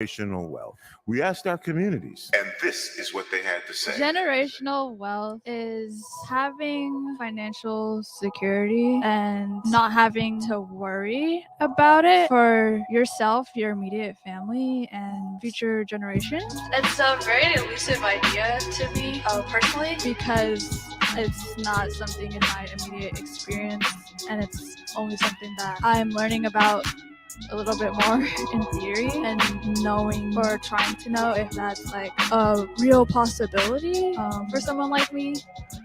Generational wealth. We asked our communities, and this is what they had to say. Generational wealth is having financial security and not having to worry about it for yourself, your immediate family, and future generations. It's a very elusive idea to me personally because it's not something in my immediate experience, and it's only something that I'm learning about a little bit more in theory and knowing or trying to know if that's like a real possibility for someone like me.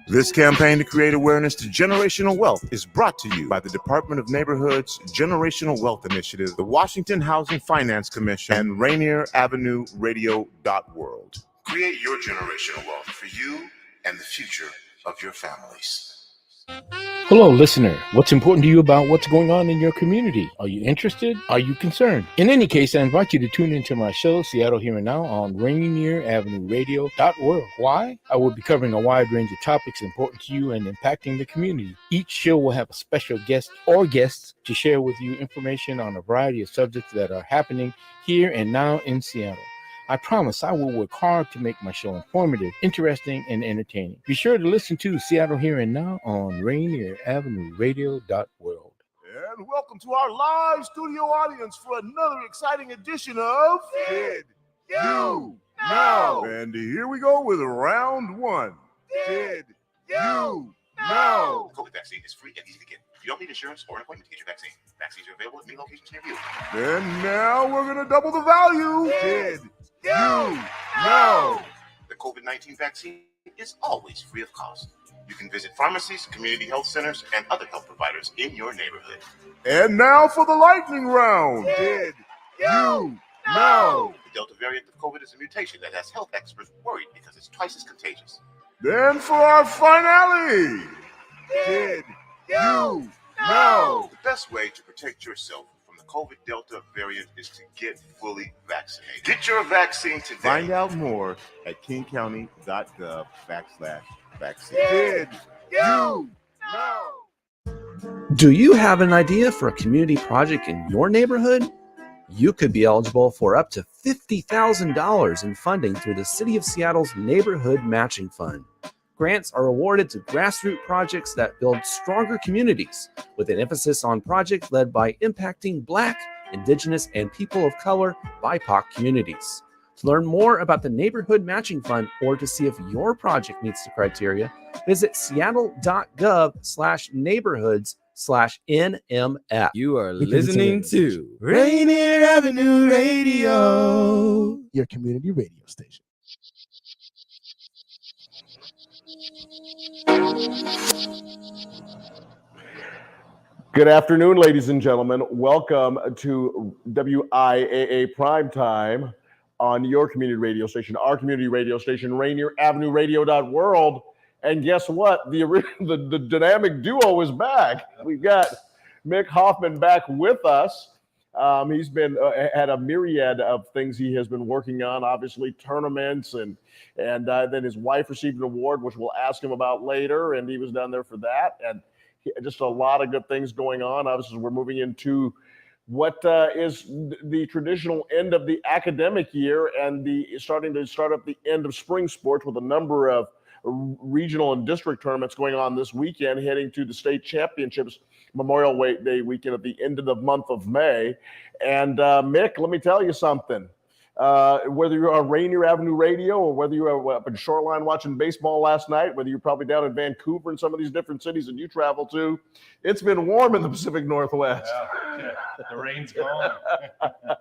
This campaign to create awareness to generational wealth is brought to you by the Department of Neighborhood's Generational Wealth Initiative, the Washington Housing Finance Commission, and Rainier Avenue Radio World. Create your generational wealth for you and the future of your families. Hello, listener. What's important to you about what's going on in your community? Are you interested? Are you concerned? In any case, I invite you to tune into my show, Seattle Here and Now, on Rainier Avenue Radio World. Why? I will be covering a wide range of topics important to you and impacting the community. Each show will have a special guest or guests to share with you information on a variety of subjects that are happening here and now in Seattle. I promise I will work hard to make my show informative, interesting, and entertaining. Be sure to listen to Seattle Here and Now on Rainier Avenue Radio World. And welcome to our live studio audience for another exciting edition of Did You Know? And here we go with round one. Did you know? The COVID vaccine is free and easy to get. You don't need insurance or an appointment to get your vaccine. Vaccines are available at many locations near you. And now we're going to double the value. Did you know? The COVID-19 vaccine is always free of cost. You can visit pharmacies, community health centers, and other health providers in your neighborhood. And now for the lightning round. Did you know? The Delta variant of COVID is a mutation that has health experts worried because it's twice as contagious. Then for our finale. Did you know? The best way to protect yourself from the COVID Delta variant is to get fully vaccinated. Get your vaccine today. Find out more at kingcounty.gov/vaccine. Did you know? Do you have an idea for a community project in your neighborhood? You could be eligible for up to $50,000 in funding through the City of Seattle's Neighborhood Matching Fund. Grants are awarded to grassroots projects that build stronger communities, with an emphasis on projects led by impacting Black, Indigenous, and people of color BIPOC communities. To learn more about the Neighborhood Matching Fund or to see if your project meets the criteria, visit seattle.gov/neighborhoods/NMF. You are listening to Rainier Avenue Radio, your community radio station. Good afternoon, ladies and gentlemen. Welcome to WIAA Primetime on your community radio station, our community radio station, Rainier Avenue Radio World. And guess what? The dynamic duo is back. We've got Mick Hoffman back with us. He's been had a myriad of things he has been working on, obviously tournaments, and then his wife received an award, which we'll ask him about later, and he was down there for that, and just a lot of good things going on. Obviously, we're moving into what is the traditional end of the academic year and starting to start up the end of spring sports with a number of regional and district tournaments going on this weekend, heading to the state championships Memorial Day weekend at the end of the month of May. And Mick, let me tell you something. Whether you're on Rainier Avenue Radio or whether you were up in Shoreline watching baseball last night, whether you're probably down in Vancouver and some of these different cities that you travel to, it's been warm in the Pacific Northwest. Yeah. The rain's gone. Of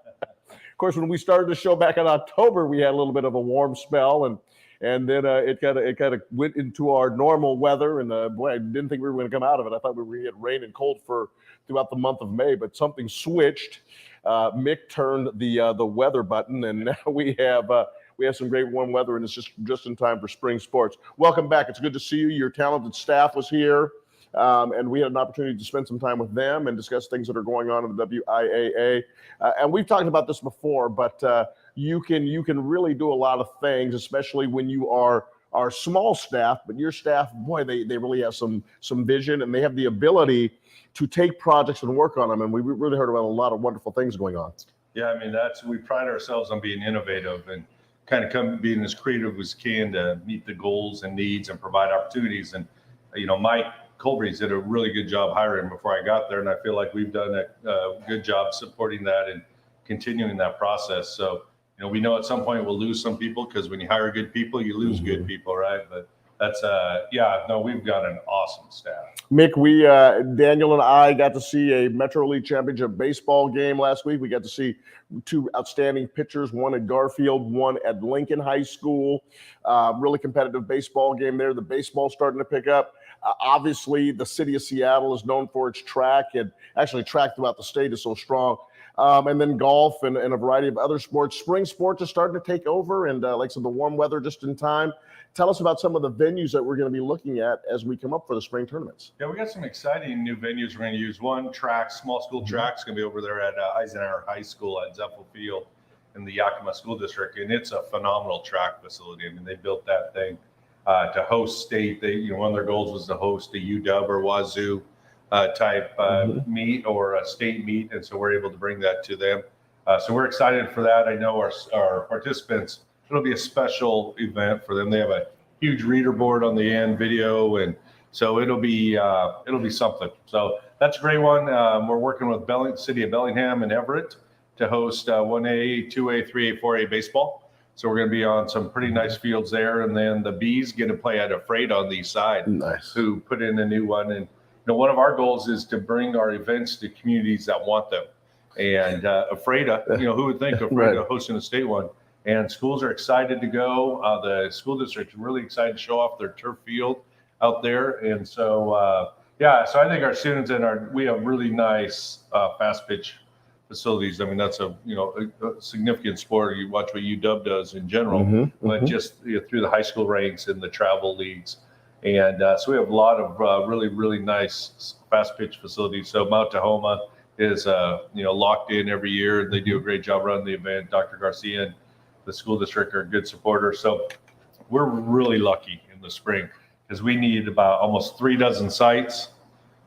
course, when we started the show back in October, we had a little bit of a warm spell, and then it kind of went into our normal weather. And boy, I didn't think we were going to come out of it. I thought we were going to get rain and cold throughout the month of May, but something switched. Mick turned the weather button, and now we have some great warm weather, and it's just in time for spring sports. Welcome back. It's good to see you. Your talented staff was here, and we had an opportunity to spend some time with them and discuss things that are going on in the WIAA. And we've talked about this before, but you can really do a lot of things, especially when you are small staff. But your staff, boy, they really have some vision, and they have the ability to take projects and work on them. And we really heard about a lot of wonderful things going on. Yeah, I mean, we pride ourselves on being innovative and kind of being as creative as can to meet the goals and needs and provide opportunities. And, Mike Colby's did a really good job hiring before I got there. And I feel like we've done a good job supporting that and continuing that process. So, we know at some point we'll lose some people, because when you hire good people, you lose good people, right? But that's, we've got an awesome staff. Mick, Daniel and I got to see a Metro League Championship baseball game last week. We got to see two outstanding pitchers, one at Garfield, one at Lincoln High School. Really competitive baseball game there. The baseball's starting to pick up. Obviously, the city of Seattle is known for its track, and actually track throughout the state is so strong. And then golf and a variety of other sports. Spring sports are starting to take over, and like I said, the warm weather just in time. Tell us about some of the venues that we're going to be looking at as we come up for the spring tournaments. Yeah, we got some exciting new venues we're going to use. One track, small school track's going to be over there at Eisenhower High School at Zephyr Field in the Yakima School District, and it's a phenomenal track facility. I mean, they built that thing to host state. One of their goals was to host a UW or Wazoo type meet or a state meet, and so we're able to bring that to them. So we're excited for that. I know our participants, it'll be a special event for them. They have a huge reader board on the end, video, and so it'll be something. So that's a great one. We're working with City of Bellingham and Everett to host 1A, 2A, 3A, 4A baseball. So we're going to be on some pretty nice fields there, and then the Bees get to play at Afraid on the east side. Nice. Who put in a new one. And one of our goals is to bring our events to communities that want them. And Afraida, who would think Afraida hosting a state one? And schools are excited to go. The school district is really excited to show off their turf field out there. And so, so I think our students we have really nice fast pitch facilities. I mean, that's a significant sport. You watch what UW does in general, but just through the high school ranks and the travel leagues. And so we have a lot of really, really nice fast pitch facilities. So Mount Tahoma is, locked in every year. They do a great job running the event. Dr. Garcia and the school district are good supporters. So we're really lucky in the spring because we need about almost 36 sites.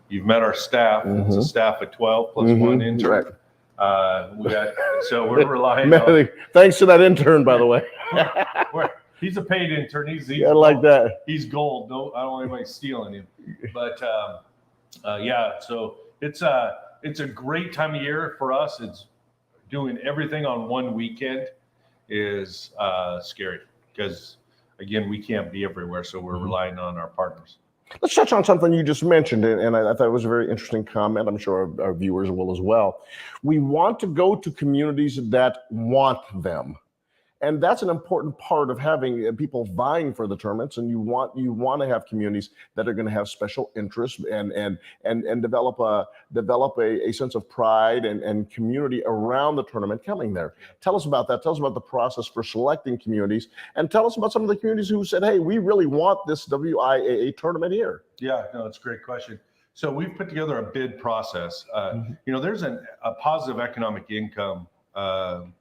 You've met our staff. It's a staff of 12 plus one intern. So we're relying on. Thanks to that intern, by the way. He's a paid intern. He's I like that. He's gold. No, I don't want anybody stealing him. But so it's a great time of year for us. It's doing everything on one weekend is scary because again, we can't be everywhere. So we're relying on our partners. Let's touch on something you just mentioned, and I thought it was a very interesting comment. I'm sure our viewers will as well. We want to go to communities that want them. And that's an important part of having people vying for the tournaments. And you want to have communities that are going to have special interests and develop a sense of pride and community around the tournament coming there. Tell us about that. Tell us about the process for selecting communities, and tell us about some of the communities who said, "Hey, we really want this WIAA tournament here." Yeah, no, it's a great question. So we've put together a bid process. There's a positive economic income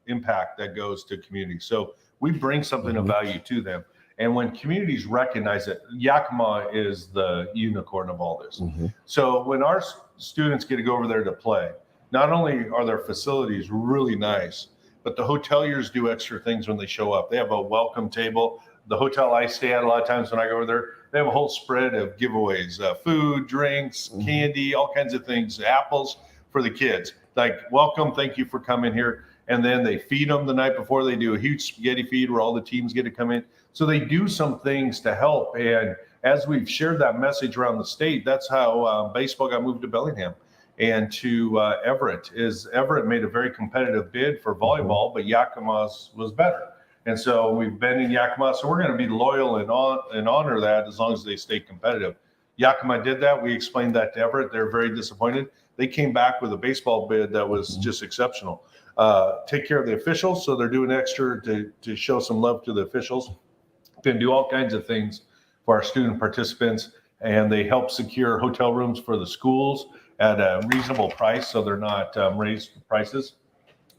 impact that goes to communities. So we bring something of value to them. And when communities recognize it, Yakima is the unicorn of all this. So when our students get to go over there to play, not only are their facilities really nice, but the hoteliers do extra things when they show up. They have a welcome table. The hotel I stay at a lot of times when I go over there, they have a whole spread of giveaways, food, drinks, candy, all kinds of things, apples for the kids. Like, welcome, thank you for coming here. And then they feed them the night before. They do a huge spaghetti feed where all the teams get to come in. So they do some things to help. And as we've shared that message around the state, that's how baseball got moved to Bellingham and to Everett. Everett made a very competitive bid for volleyball, but Yakima's was better. And so we've been in Yakima. So we're going to be loyal and honor that as long as they stay competitive. Yakima did that. We explained that to Everett. They're very disappointed. They came back with a baseball bid that was just exceptional. Take care of the officials. So they're doing extra to show some love to the officials. Can do all kinds of things for our student participants. And they help secure hotel rooms for the schools at a reasonable price. So they're not raised prices.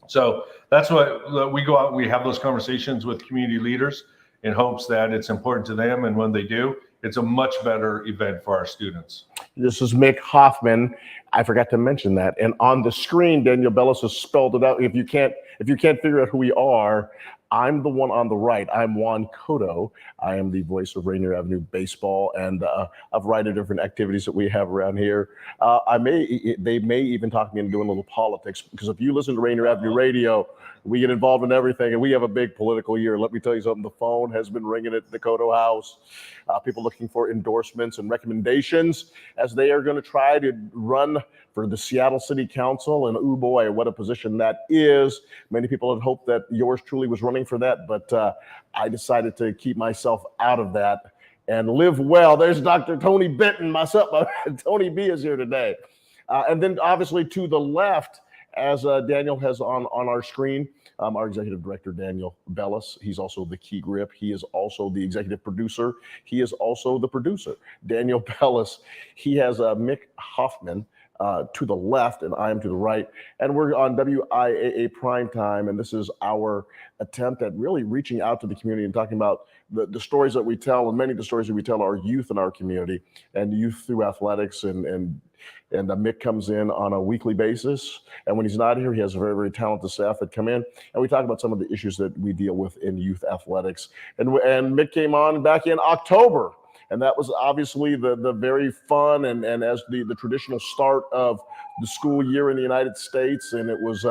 So that's what we go out and we have those conversations with community leaders in hopes that it's important to them. And when they do, it's a much better event for our students. This is Mick Hoffman. I forgot to mention that. And on the screen, Daniel Bellis has spelled it out. If you can't figure out who we are, I'm the one on the right. I'm Juan Cotto. I am the voice of Rainier Avenue Baseball and a variety of different activities that we have around here. They may even talk me into doing a little politics, because if you listen to Rainier Avenue Radio, we get involved in everything, and we have a big political year. Let me tell you something. The phone has been ringing at the Cotto house. People looking for endorsements and recommendations as they are going to try to run for the Seattle City Council. And oh boy, what a position that is. Many people had hoped that yours truly was running for that, but I decided to keep myself out of that and live well. There's Dr. Tony Benton, myself. Tony B is here today. And then obviously to the left, as Daniel has on our screen, our executive director, Daniel Bellis. He's also the key grip. He is also the executive producer. He is also the producer. Daniel Bellis, he has Mick Hoffman to the left, and I am to the right. And we're on WIAA Primetime, and this is our attempt at really reaching out to the community and talking about the stories that we tell, and many of the stories that we tell are youth in our community and youth through athletics. And Mick comes in on a weekly basis, and when he's not here, he has a very, very talented staff that come in, and we talk about some of the issues that we deal with in youth athletics. And Mick came on back in October, and that was obviously the very fun and as the traditional start of the school year in the United States, and it was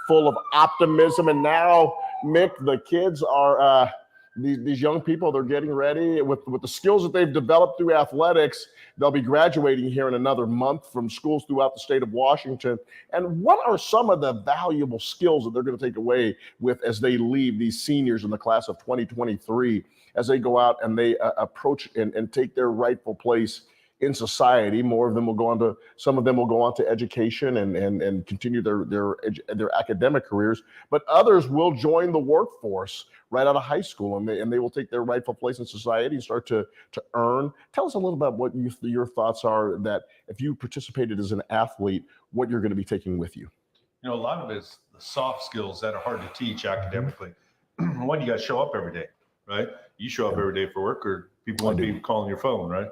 full of optimism. And now, Mick, the kids are these young people, they're getting ready with the skills that they've developed through athletics. They'll be graduating here in another month from schools throughout the state of Washington. And what are some of the valuable skills that they're going to take away with as they leave, these seniors in the class of 2023, as they go out and they approach and take their rightful place in society? More of them will go on to, some of them will go on to education and continue their academic careers, but others will join the workforce right out of high school, and they will take their rightful place in society and start to earn. Tell us a little about what your thoughts are, that if you participated as an athlete, what you're going to be taking with you. You know, a lot of it is the soft skills that are hard to teach academically. One, you got to show up every day, right? You show up every day for work, or people want to be calling your phone, right?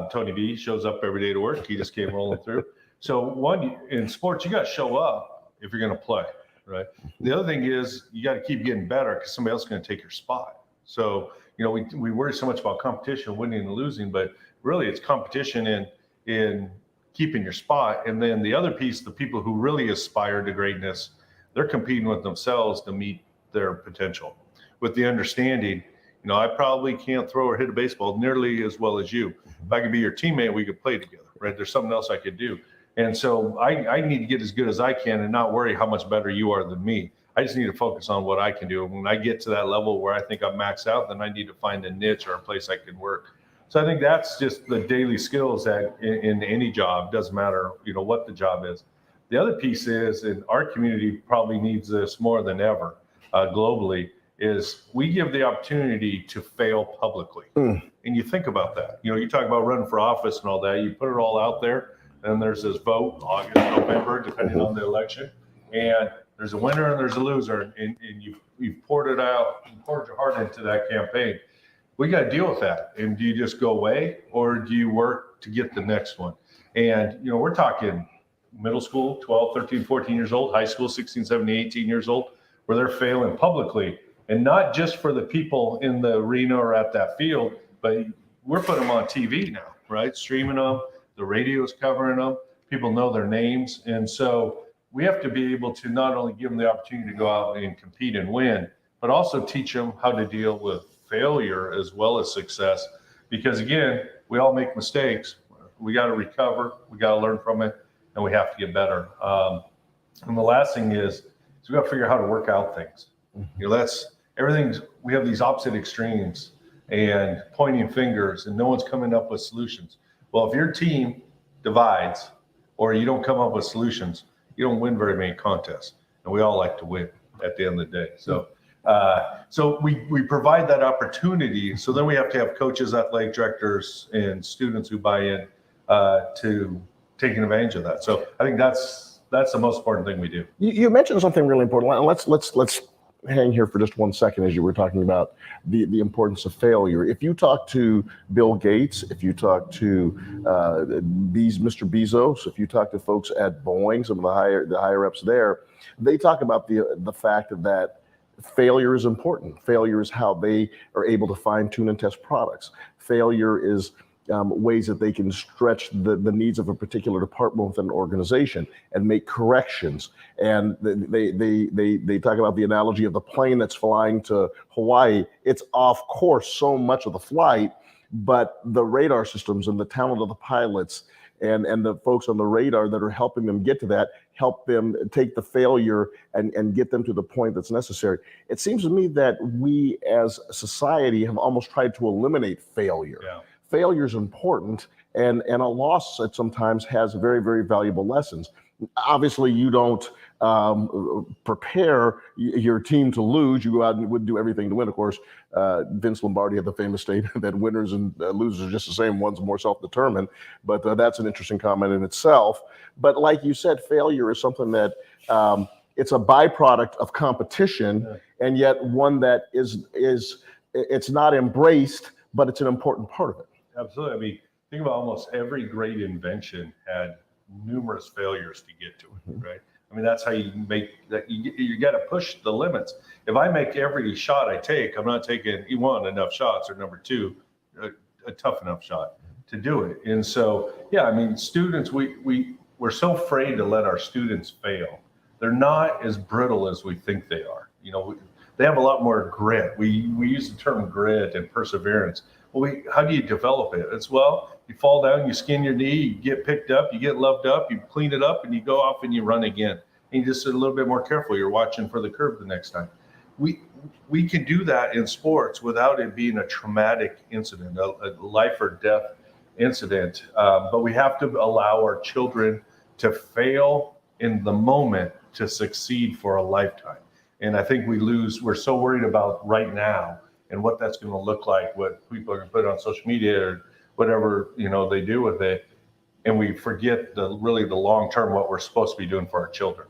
Tony B shows up every day to work. He just came rolling through. So one, in sports, you got to show up if you're going to play, right? The other thing is you got to keep getting better, because somebody else is going to take your spot. So, you know, we worry so much about competition, winning and losing, but really it's competition in keeping your spot. And then the other piece, the people who really aspire to greatness, they're competing with themselves to meet their potential, with the understanding, you know, I probably can't throw or hit a baseball nearly as well as you. If I could be your teammate, we could play together, right? There's something else I could do. And so I need to get as good as I can and not worry how much better you are than me. I just need to focus on what I can do. And when I get to that level where I think I'm maxed out, then I need to find a niche or a place I can work. So I think that's just the daily skills that in any job, doesn't matter, you know, what the job is. The other piece is, and our community probably needs this more than ever globally, is we give the opportunity to fail publicly. And you think about that. You know, you talk about running for office and all that, you put it all out there, and there's this vote, August, November, depending on the election, and there's a winner and there's a loser, and you've poured it out, you poured your heart into that campaign. We got to deal with that. And do you just go away, or do you work to get the next one? And, you know, we're talking middle school, 12, 13, 14 years old, high school, 16, 17, 18 years old, where they're failing publicly. And not just for the people in the arena or at that field, but we're putting them on TV now, right? Streaming them, the radio's covering them, people know their names. And so we have to be able to not only give them the opportunity to go out and compete and win, but also teach them how to deal with failure as well as success. Because again, we all make mistakes. We got to recover, we got to learn from it, and we have to get better. And the last thing is we got to figure out how to work out things. You know, we have these opposite extremes and pointing fingers, and no one's coming up with solutions. Well, if your team divides or you don't come up with solutions, you don't win very many contests. And we all like to win at the end of the day. So we provide that opportunity. So then we have to have coaches, athletic directors, and students who buy in to taking advantage of that. So I think that's the most important thing we do. You mentioned something really important. Let's hang here for just 1 second as you were talking about the importance of failure. If you talk to Bill Gates, if you talk to Mr. Bezos, if you talk to folks at Boeing, some of the higher ups there, they talk about the fact that failure is important. Failure is how they are able to fine tune and test products. Failure is ways that they can stretch the needs of a particular department within an organization and make corrections. And they talk about the analogy of the plane that's flying to Hawaii. It's off course so much of the flight, but the radar systems and the talent of the pilots and the folks on the radar that are helping them get to that, help them take the failure and get them to the point that's necessary. It seems to me that we as a society have almost tried to eliminate failure. Yeah. Failure is important, and a loss at sometimes has very, very valuable lessons. Obviously, you don't prepare your team to lose. You go out and would do everything to win. Of course, Vince Lombardi had the famous statement that winners and losers are just the same. One's more self-determined, but that's an interesting comment in itself. But like you said, failure is something that it's a byproduct of competition, and yet one that it's not embraced, but it's an important part of it. Absolutely. I mean, think about almost every great invention had numerous failures to get to it, right? I mean, that's how you make that. You got to push the limits. If I make every shot I take, I'm not taking enough shots, or number two, a tough enough shot to do it. And so, yeah, I mean, students, we're so afraid to let our students fail. They're not as brittle as we think they are. You know, they have a lot more grit. We use the term grit and perseverance. Well, how do you develop it? It's, you fall down, you skin your knee, you get picked up, you get loved up, you clean it up, and you go off and you run again. And you just a little bit more careful. You're watching for the curve the next time. We can do that in sports without it being a traumatic incident, a life or death incident. But we have to allow our children to fail in the moment to succeed for a lifetime. And I think we're so worried about right now and what that's going to look like, what people are going to put on social media or whatever, they do with it. And we forget the long term, what we're supposed to be doing for our children.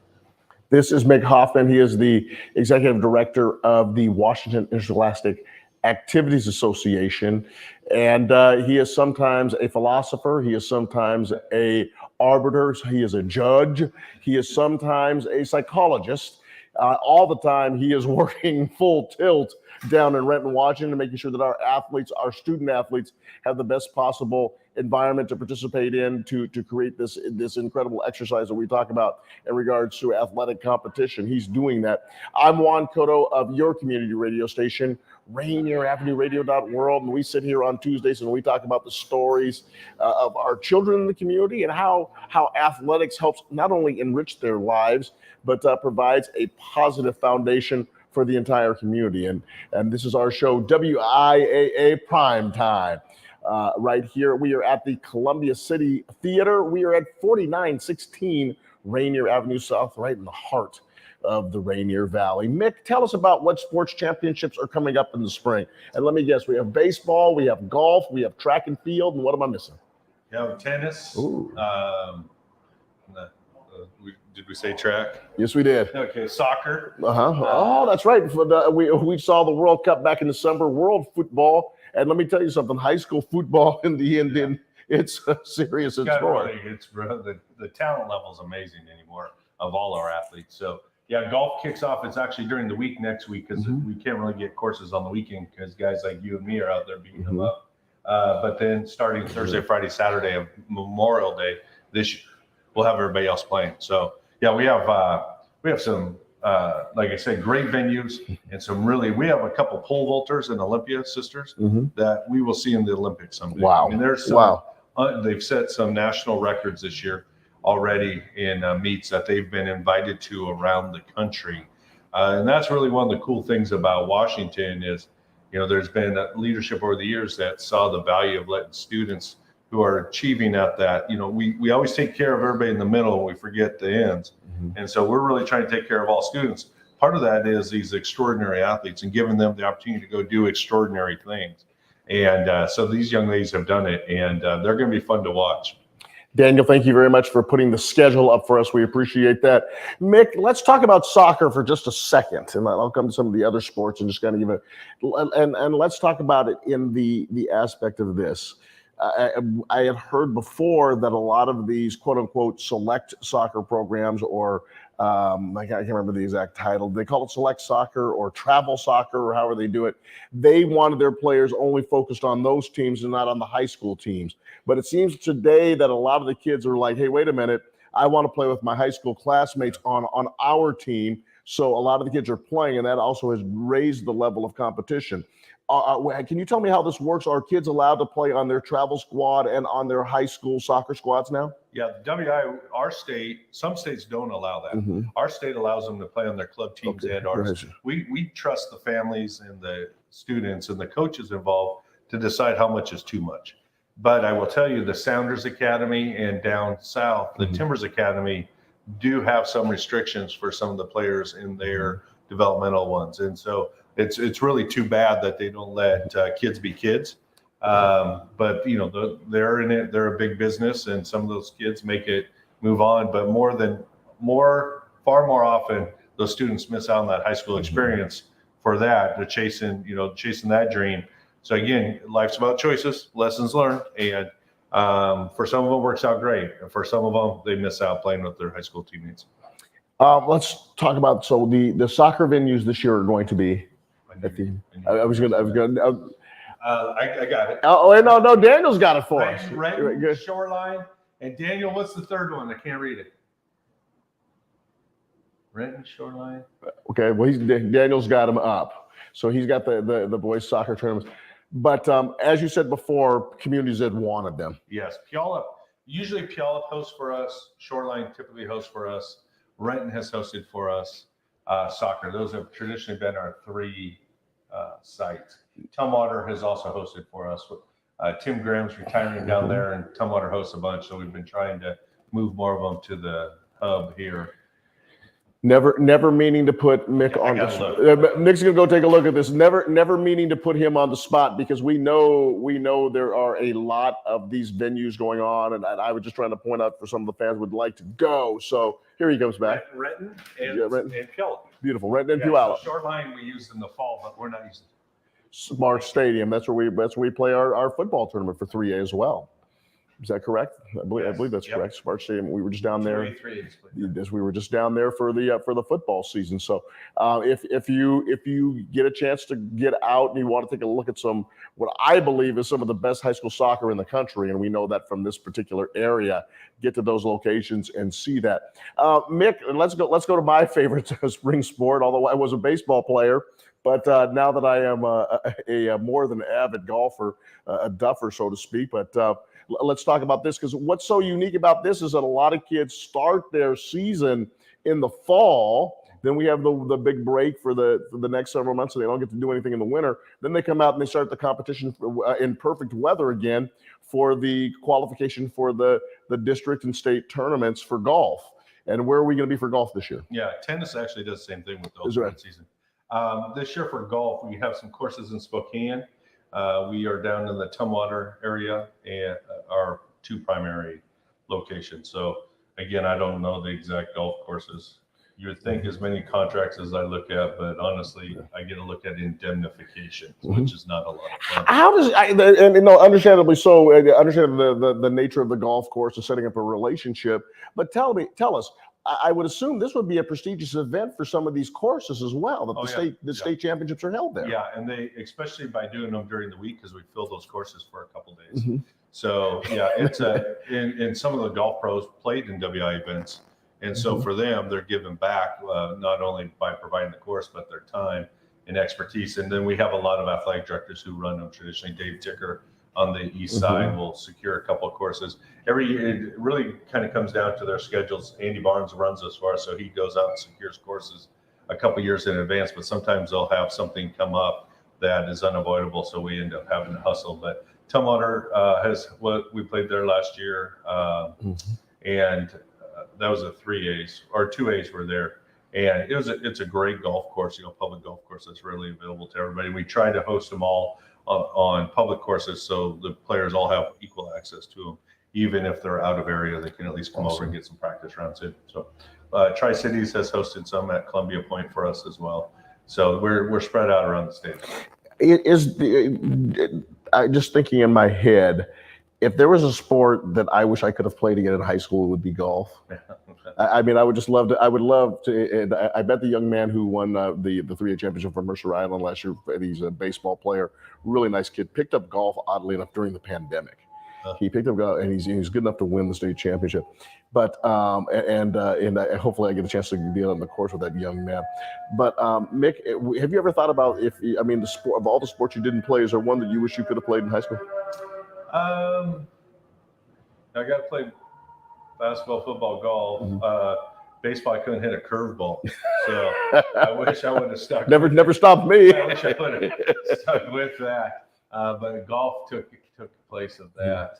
This is Mick Hoffman. He is the executive director of the Washington Interscholastic Activities Association. And he is sometimes a philosopher. He is sometimes a arbiter. He is a judge. He is sometimes a psychologist. All the time he is working full tilt down in Renton, Washington, making sure that our student athletes have the best possible environment to participate in, to create this incredible exercise that we talk about in regards to athletic competition. He's doing that. I'm Juan Cotto of your community radio station, Rainier Avenue Radio.world, and we sit here on Tuesdays and we talk about the stories of our children in the community and how athletics helps not only enrich their lives, but provides a positive foundation for the entire community. And this is our show, WIAA Primetime. Right here, we are at the Columbia City Theater. We are at 4916 Rainier Avenue South, right in the heart of the Rainier Valley. Mick, tell us about what sports championships are coming up in the spring. And let me guess, we have baseball, we have golf, we have track and field, and what am I missing? We have tennis. Ooh. Did we say track? Yes, we did. Okay, soccer. Oh, that's right. We saw the World Cup back in December, world football. And let me tell you something, high school football in the end, it's serious in sport. The talent level is amazing anymore of all our athletes. So, yeah, golf kicks off. It's actually during the week next week because we can't really get courses on the weekend because guys like you and me are out there beating them up. But then starting Thursday, Friday, Saturday of Memorial Day, we'll have everybody else playing. So, yeah, we have some, like I said, great venues and we have a couple pole vaulters and Olympia sisters that we will see in the Olympics someday. Wow. I mean, they've set some national records this year already in meets that they've been invited to around the country. And that's really one of the cool things about Washington is, there's been leadership over the years that saw the value of letting students who are achieving at that, we always take care of everybody in the middle and we forget the ends. And so we're really trying to take care of all students. Part of that is these extraordinary athletes and giving them the opportunity to go do extraordinary things. And so these young ladies have done it and they're going to be fun to watch. Daniel, thank you very much for putting the schedule up for us. We appreciate that. Mick, let's talk about soccer for just a second, and I'll come to some of the other sports and just kind of give it. And let's talk about it in the aspect of this. I had heard before that a lot of these quote unquote select soccer programs, or I can't remember the exact title. They call it select soccer or travel soccer or however they do it. They wanted their players only focused on those teams and not on the high school teams. But it seems today that a lot of the kids are like, hey, wait a minute, I want to play with my high school classmates on our team. So a lot of the kids are playing, and that also has raised the level of competition. Can you tell me how this works? Are kids allowed to play on their travel squad and on their high school soccer squads now? Yeah, our state, some states don't allow that. Mm-hmm. Our state allows them to play on their club teams and ours. We trust the families and the students and the coaches involved to decide how much is too much. But I will tell you, the Sounders Academy and down south, the Timbers Academy, do have some restrictions for some of the players in their developmental ones. And so it's really too bad that they don't let kids be kids. But, you know, they're in it. They're a big business, and some of those kids make it move on. But far more often, those students miss out on that high school experience for that. They're chasing that dream. So again, life's about choices, lessons learned, and for some of them, it works out great. And for some of them, they miss out playing with their high school teammates. Let's talk about the soccer venues this year are going to be. I got it. Oh, wait, no, Daniel's got it for us. Renton, Shoreline, and Daniel, what's the third one? I can't read it. Renton, Shoreline. Okay, well, Daniel's got him up. So he's got the boys soccer tournaments. But as you said before, communities that wanted them. Yes, usually Puyallup hosts for us. Shoreline typically hosts for us. Renton has hosted for us soccer. Those have traditionally been our three sites. Tumwater has also hosted for us. Tim Graham's retiring down there, and Tumwater hosts a bunch. So we've been trying to move more of them to the hub here. Never meaning to put Mick on the spot. Mick's gonna go take a look at this. Never meaning to put him on the spot, because we know there are a lot of these venues going on, and I was just trying to point out for some of the fans would like to go. So here he comes back. Renton and Puyallup. Beautiful, Renton and Puyallup. So Shoreline we used in the fall, but we're not using Smart Stadium. That's where we play our football tournament for 3A as well. Is that correct? I believe that's correct. Smart Stadium. We were just down there. We were just down there for the football season. So if you get a chance to get out and you want to take a look at what I believe is some of the best high school soccer in the country, and we know that from this particular area, get to those locations and see that. Mick, let's go to my favorite spring sport. Although I was a baseball player, but now that I am a more than avid golfer, a duffer, so to speak. But let's talk about this, because what's so unique about this is that a lot of kids start their season in the fall. Then we have the big break for the next several months, so they don't get to do anything in the winter. Then they come out and they start the competition in perfect weather again for the qualification for the district and state tournaments for golf. And where are we going to be for golf this year? Yeah, tennis actually does the same thing with the ultimate season. This year for golf, we have some courses in Spokane. We are down in the Tumwater area and our two primary locations. So again, I don't know the exact golf courses. You would think as many contracts as I look at, but honestly, I get to look at indemnification, which is not a lot of fun. How does understandably so, understand the nature of the golf course and setting up a relationship. But tell us. I would assume this would be a prestigious event for some of these courses as well, that the state championships are held there. Yeah, and they, especially by doing them during the week, because we fill those courses for a couple days. So yeah, it's in some of the golf pros played in WIAA events. And so for them, they're giving back not only by providing the course, but their time and expertise. And then we have a lot of athletic directors who run them traditionally. Dave Ticker on the east side will secure a couple of courses. Every year, it really kind of comes down to their schedules. Andy Barnes runs this for us, so he goes out and secures courses a couple of years in advance, but sometimes they'll have something come up that is unavoidable, so we end up having to hustle. But Tumwater has what we played there last year, and that was a 3As, or 2As were there. And it's a great golf course, public golf course that's really available to everybody. We try to host them all on public courses, so the players all have equal access to them. even if they're out of area, they can at least come over and get some practice rounds in. So Tri-Cities has hosted some at Columbia Point for us as well. So we're spread out around the state. It is just thinking in my head, if there was a sport that I wish I could have played again in high school, it would be golf. I mean, I would just love to. I would love to. And I bet the young man who won the 3A championship from Mercer Island last year, he's a baseball player, really nice kid, picked up golf, oddly enough, during the pandemic. He picked up golf, and he's good enough to win the state championship. But hopefully I get a chance to be on the course with that young man. But Mick, have you ever thought about the sport of all the sports you didn't play, is there one that you wish you could have played in high school? I got to play basketball, football, golf. Baseball, I couldn't hit a curveball, so I wish I would have stuck. Never stopped me. I wish I would have stuck with that. But golf took place of that.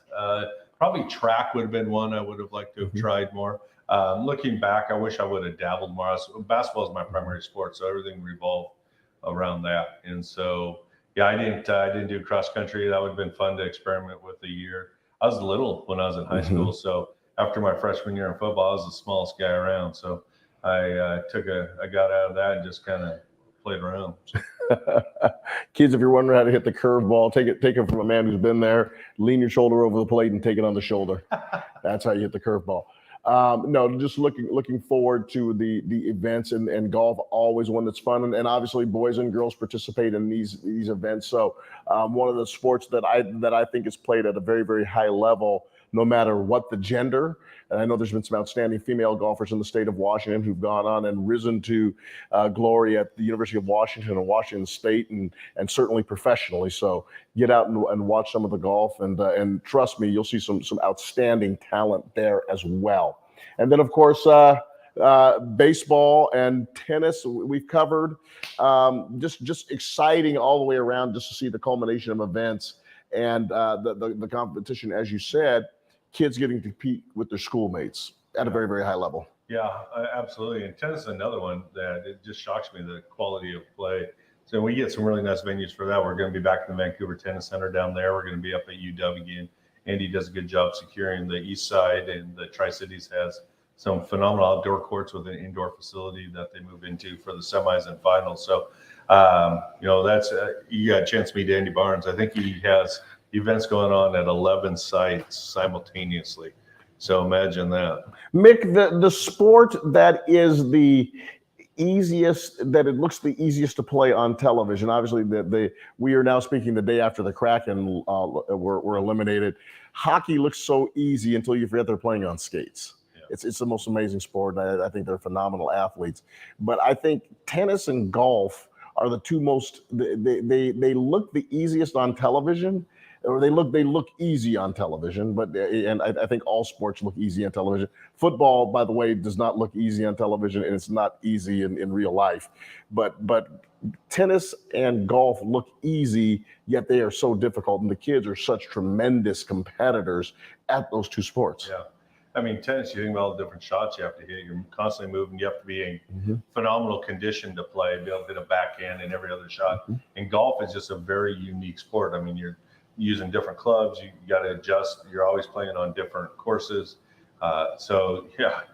Probably track would have been one I would have liked to have tried more. Looking back, I wish I would have dabbled more. Basketball is my primary sport, so everything revolved around that. And so, yeah, I didn't do cross country. That would have been fun to experiment with a year. I was little when I was in high school, so after my freshman year in football, I was the smallest guy around. So I got out of that and just kind of played around. Kids, if you're wondering how to hit the curveball, take it from a man who's been there. Lean your shoulder over the plate and take it on the shoulder. That's how you hit the curveball. No, just looking forward to the events, and golf, always one that's fun, and obviously boys and girls participate in these events. So one of the sports that I think is played at a very, very high level, no matter what the gender. And I know there's been some outstanding female golfers in the state of Washington who've gone on and risen to glory at the University of Washington and Washington State, and certainly professionally. So get out and watch some of the golf, and trust me, you'll see some outstanding talent there as well. And then, of course, baseball and tennis we've covered. Just exciting all the way around, just to see the culmination of events and the competition, as you said. Kids getting to compete with their schoolmates at a very, very high level. Yeah, absolutely. And tennis is another one that it just shocks me, the quality of play. So we get some really nice venues for that. We're going to be back in the Vancouver Tennis Center down there. We're going to be up at UW again. Andy does a good job securing the east side, and the Tri-Cities has some phenomenal outdoor courts with an indoor facility that they move into for the semis and finals. So, that's you got a chance to meet Andy Barnes. I think he has events going on at 11 sites simultaneously. So imagine that. Mick, the sport that is the easiest, that it looks the easiest to play on television, obviously we are now speaking the day after the Kraken were eliminated. Hockey looks so easy until you forget they're playing on skates. Yeah. It's the most amazing sport. I think they're phenomenal athletes. But I think tennis and golf are the two most, they look the easiest on television, or they look easy on television, and I think all sports look easy on television. Football, by the way, does not look easy on television, and it's not easy in real life. But tennis and golf look easy, yet they are so difficult, and the kids are such tremendous competitors at those two sports. Yeah. I mean, tennis, you think about all the different shots you have to hit. You're constantly moving. You have to be in phenomenal condition to play, be able to hit a backhand in every other shot. And golf is just a very unique sport. I mean, you're using different clubs, you got to adjust. You're always playing on different courses.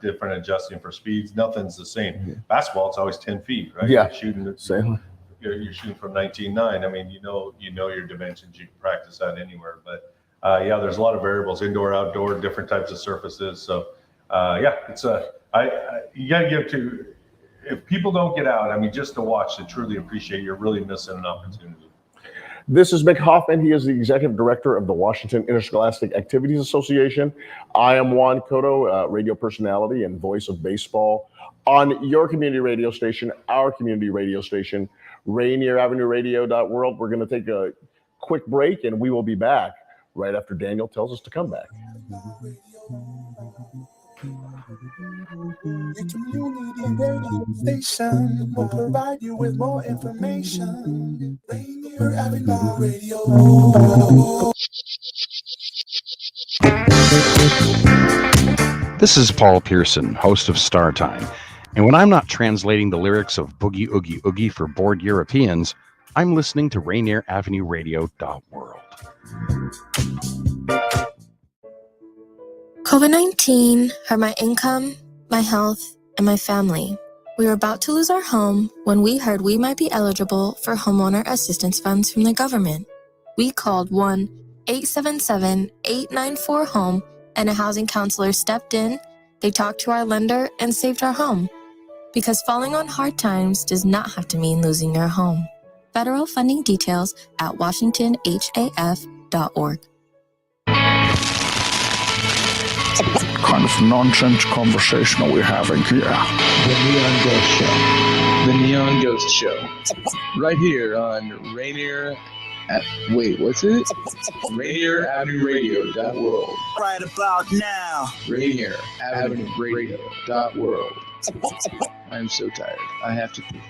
Different adjusting for speeds. Nothing's the same. Basketball, it's always 10 feet, right? Yeah. You're shooting from 19.9. I mean, you know your dimensions. You can practice that anywhere. But there's a lot of variables, indoor, outdoor, different types of surfaces. So it's you got to give to, if people don't get out, I mean, just to watch, to truly appreciate, you're really missing an opportunity. This is Mick Hoffman. He is the executive director of the Washington Interscholastic Activities Association. I am Juan Cotto, radio personality and voice of baseball on your community radio station, our community radio station, Rainier Avenue Radio.world. We're going to take a quick break, and we will be back right after Daniel tells us to come back. The community radio station will provide you with more information. Rainier Avenue Radio. This is Paul Pearson, host of Star Time. And when I'm not translating the lyrics of Boogie Oogie Oogie for bored Europeans, I'm listening to Rainier Avenue Radio.world. COVID-19 hurt my income, my health, and my family. We were about to lose our home when we heard we might be eligible for homeowner assistance funds from the government. We called 1-877-894-HOME, and a housing counselor stepped in. They talked to our lender and saved our home. Because falling on hard times does not have to mean losing your home. Federal funding details at washingtonhaf.org. Kind of nonsense conversation are we having here? The Neon Ghost Show. The Neon Ghost Show. Right here on Rainier Rainier Avenue Radio.world. Right about now. Rainier Avenue Radio.world. I'm so tired. I have to pee.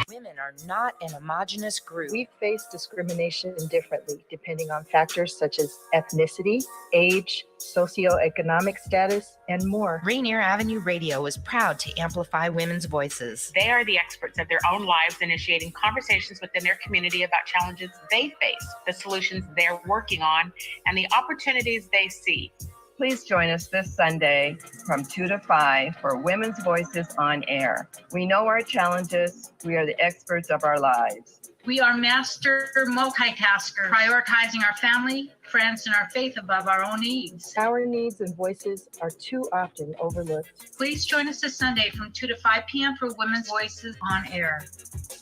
Women are not an homogenous group. We face discrimination differently depending on factors such as ethnicity, age, socioeconomic status, and more. Rainier Avenue Radio is proud to amplify women's voices. They are the experts of their own lives, initiating conversations within their community about challenges they face, the solutions they're working on, and the opportunities they see. Please join us this Sunday from 2 to 5 for Women's Voices on Air. We know our challenges. We are the experts of our lives. We are master multitaskers, prioritizing our family, friends, and our faith above our own needs. Our needs and voices are too often overlooked. Please join us this Sunday from 2 to 5 p.m. for Women's Voices on Air.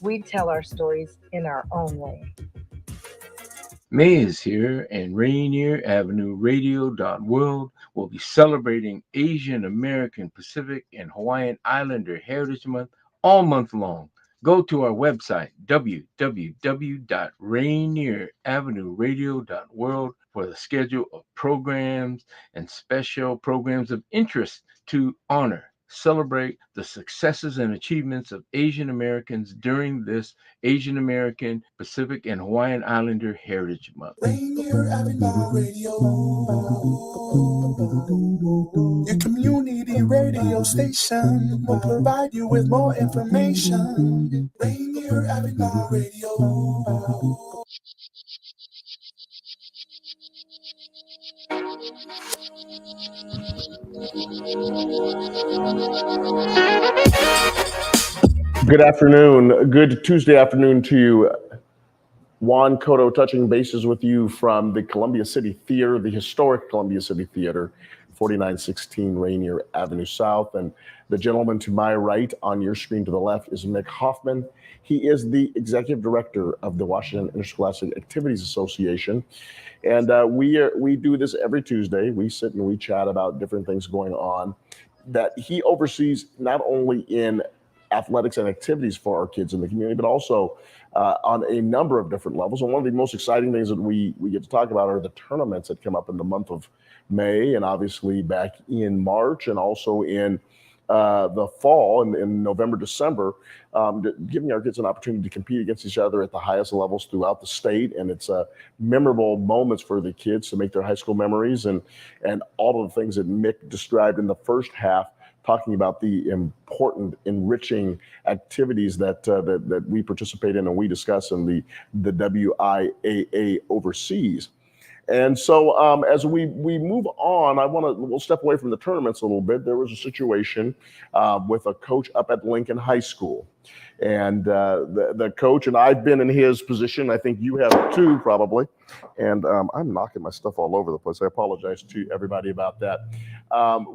We tell our stories in our own way. May is here, and Rainier Avenue Radio.world will be celebrating Asian American, Pacific, and Hawaiian Islander Heritage Month all month long. Go to our website, www.rainieravenueradio.world, for the schedule of programs and special programs of interest to honor, celebrate the successes and achievements of Asian Americans during this Asian American, Pacific, and Hawaiian Islander Heritage Month. Rainier Avenue Radio, your community radio station will provide you with more information. Rainier Avenue Radio. Good afternoon. Good Tuesday afternoon to you. Juan, Cotto touching bases with you from the Columbia City Theater, the historic Columbia City Theater, 4916 Rainier Avenue South. And the gentleman to my right on your screen to the left is Mick Hoffman. He is the executive director of the Washington Interscholastic Activities Association. And we do this every Tuesday. We sit and we chat about different things going on that he oversees, not only in athletics and activities for our kids in the community, but also on a number of different levels. And one of the most exciting things that we get to talk about are the tournaments that come up in the month of May, and obviously back in March, and also in the fall, in November, December, giving our kids an opportunity to compete against each other at the highest levels throughout the state. And it's memorable moments for the kids to make their high school memories, and all of the things that Mick described in the first half, talking about the important, enriching activities that we participate in and we discuss in the WIAA overseas. And so as we move on, we'll step away from the tournaments a little bit. There was a situation with a coach up at Lincoln High School. And the coach, and I've been in his position, I think you have too, probably. And I'm knocking my stuff all over the place. I apologize to everybody about that.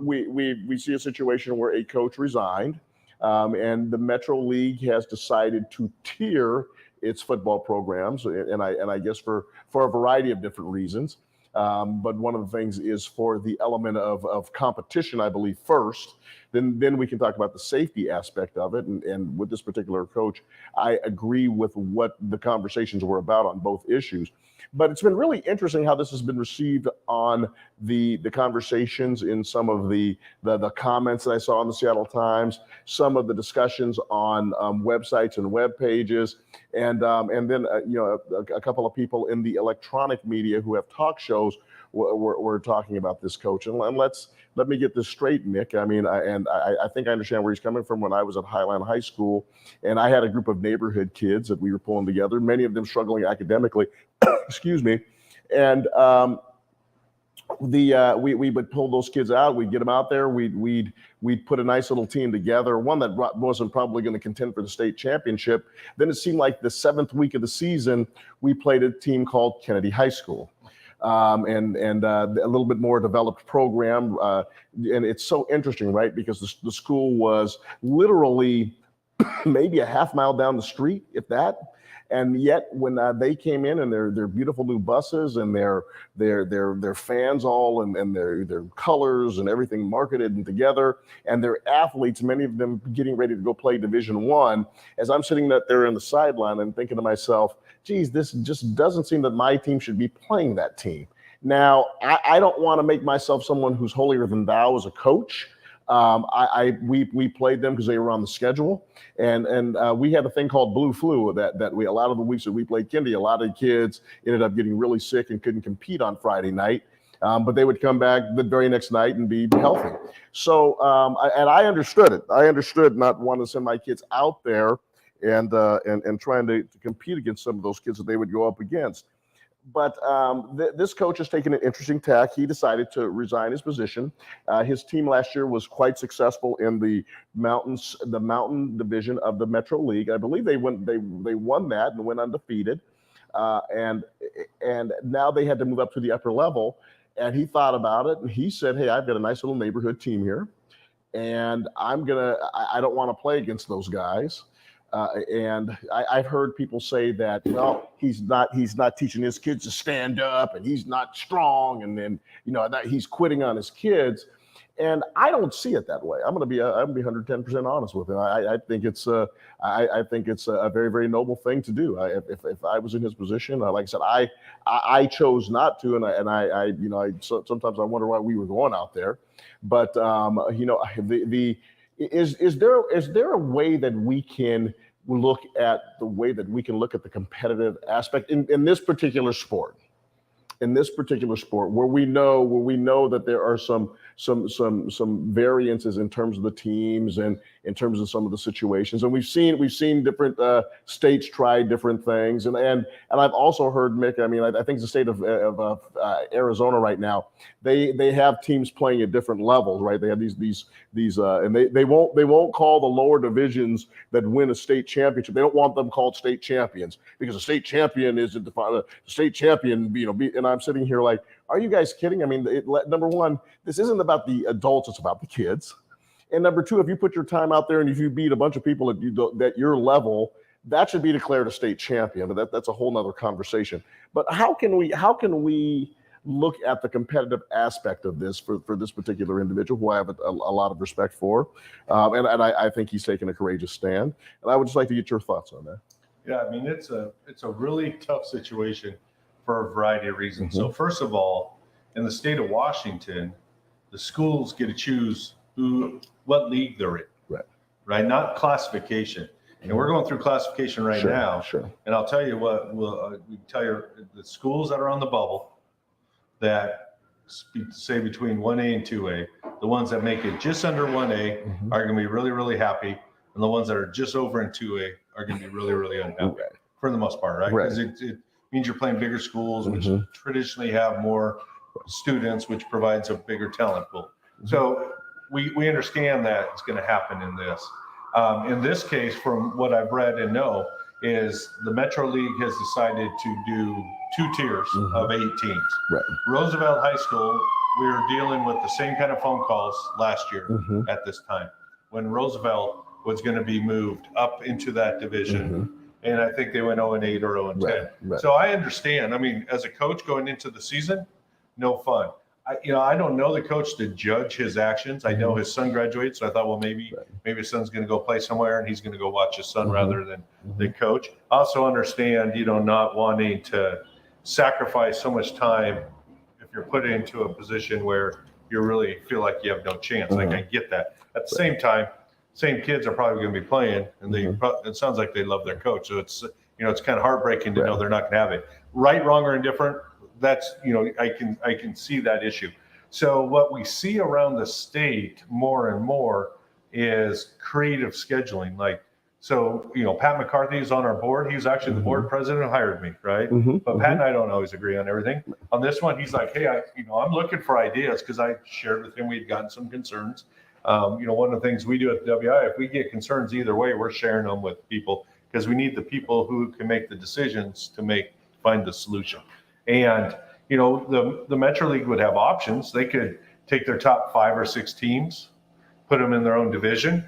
We see a situation where a coach resigned, and the Metro League has decided to tier its football programs, and I guess for a variety of different reasons. But one of the things is for the element of competition, I believe, first. Then we can talk about the safety aspect of it. And with this particular coach, I agree with what the conversations were about on both issues. But it's been really interesting how this has been received on the conversations in some of the comments that I saw in the Seattle Times, some of the discussions on websites and web pages, and then a couple of people in the electronic media who have talk shows were talking about this coach. And let me get this straight, Mick. I mean, I think I understand where he's coming from. When I was at Highline High School, and I had a group of neighborhood kids that we were pulling together, many of them struggling academically, excuse me. And we would pull those kids out. We'd get them out there. We'd put a nice little team together, one that wasn't probably going to contend for the state championship. Then it seemed like the 7th week of the season, we played a team called Kennedy High School. And a little bit more developed program. And it's so interesting, right? Because the school was literally maybe a half mile down the street, if that. And yet when they came in and their beautiful new buses and their fans all and their colors and everything marketed and together, and their athletes, many of them getting ready to go play Division I, as I'm sitting there in the sideline and thinking to myself, geez, this just doesn't seem that my team should be playing that team. Now, I don't want to make myself someone who's holier than thou as a coach. We played them because they were on the schedule, and we had a thing called Blue Flu that we, a lot of the weeks that we played Kindy, a lot of the kids ended up getting really sick and couldn't compete on Friday night. But they would come back the very next night and be healthy. So, and I understood it. I understood not wanting to send my kids out there and trying to compete against some of those kids that they would go up against. But this coach has taken an interesting tack. He decided to resign his position. His team last year was quite successful in the Mountain Division of the Metro League. I believe they won that and went undefeated. And now they had to move up to the upper level. And he thought about it and he said, hey, I've got a nice little neighborhood team here, and I don't want to play against those guys. And I've heard people say that, well, he's not teaching his kids to stand up, and he's not strong, and then that he's quitting on his kids. And I don't see it that way. I'm gonna be 110% honest with him. I think it's a very, very noble thing to do. If I was in his position, like I said, I chose not to, and sometimes I wonder why we were going out there. But is there a way that we can look at the competitive aspect in this particular sport? Where we know that there are some variances in terms of the teams and in terms of some of the situations, and we've seen different states try different things, and I've also heard, Mick, I think the state of Arizona right now, they have teams playing at different levels, right? They have these and they won't call the lower divisions that win a state championship. They don't want them called state champions, because a state champion is a state champion. And I'm sitting here like, are you guys kidding? Number one, this isn't about the adults; it's about the kids. And number two, if you put your time out there and if you beat a bunch of people at your level, that should be declared a state champion. But that's a whole nother conversation. But how can we look at the competitive aspect of this for this particular individual, who I have a lot of respect for, and I think he's taken a courageous stand. And I would just like to get your thoughts on that. Yeah, it's a really tough situation for a variety of reasons. So first of all, in the state of Washington, the schools get to choose what league they're in, right? Not classification. And we're going through classification right now. Sure. And I'll tell you what, we tell you the schools that are on the bubble, that say between 1A and 2A, the ones that make it just under 1A are going to be really, really happy. And the ones that are just over in 2A are going to be really, really unhappy for the most part, right? Because it means you're playing bigger schools, which traditionally have more students, which provides a bigger talent pool. So we understand that it's going to happen in this. In this case, from what I've read and know, is the Metro League has decided to do 2 tiers of 8 teams. Right. Roosevelt High School, we were dealing with the same kind of phone calls last year at this time, when Roosevelt was going to be moved up into that division. And I think they went 0-8 or 0-10. Right. So I understand. As a coach going into the season, no fun. I don't know the coach to judge his actions. I know his son graduated, so I thought, well, maybe his son's going to go play somewhere and he's going to go watch his son rather than the coach. I also understand, not wanting to sacrifice so much time if you're put into a position where you really feel like you have no chance. Like, I get that. At the same time, same kids are probably going to be playing, and it sounds like they love their coach. So it's kind of heartbreaking to know they're not going to have it. Right, wrong, or indifferent, that's, I can see that issue. So what we see around the state more and more is creative scheduling. Like, So, Pat McCarthy is on our board. He's actually the board president who hired me, right? But Pat and I don't always agree on everything. On this one, he's like, hey, I'm looking for ideas because I shared with him we'd gotten some concerns. One of the things we do at WIAA, if we get concerns either way, we're sharing them with people because we need the people who can make the decisions to find the solution. And, the Metro League would have options. They could take their top 5 or 6 teams, put them in their own division,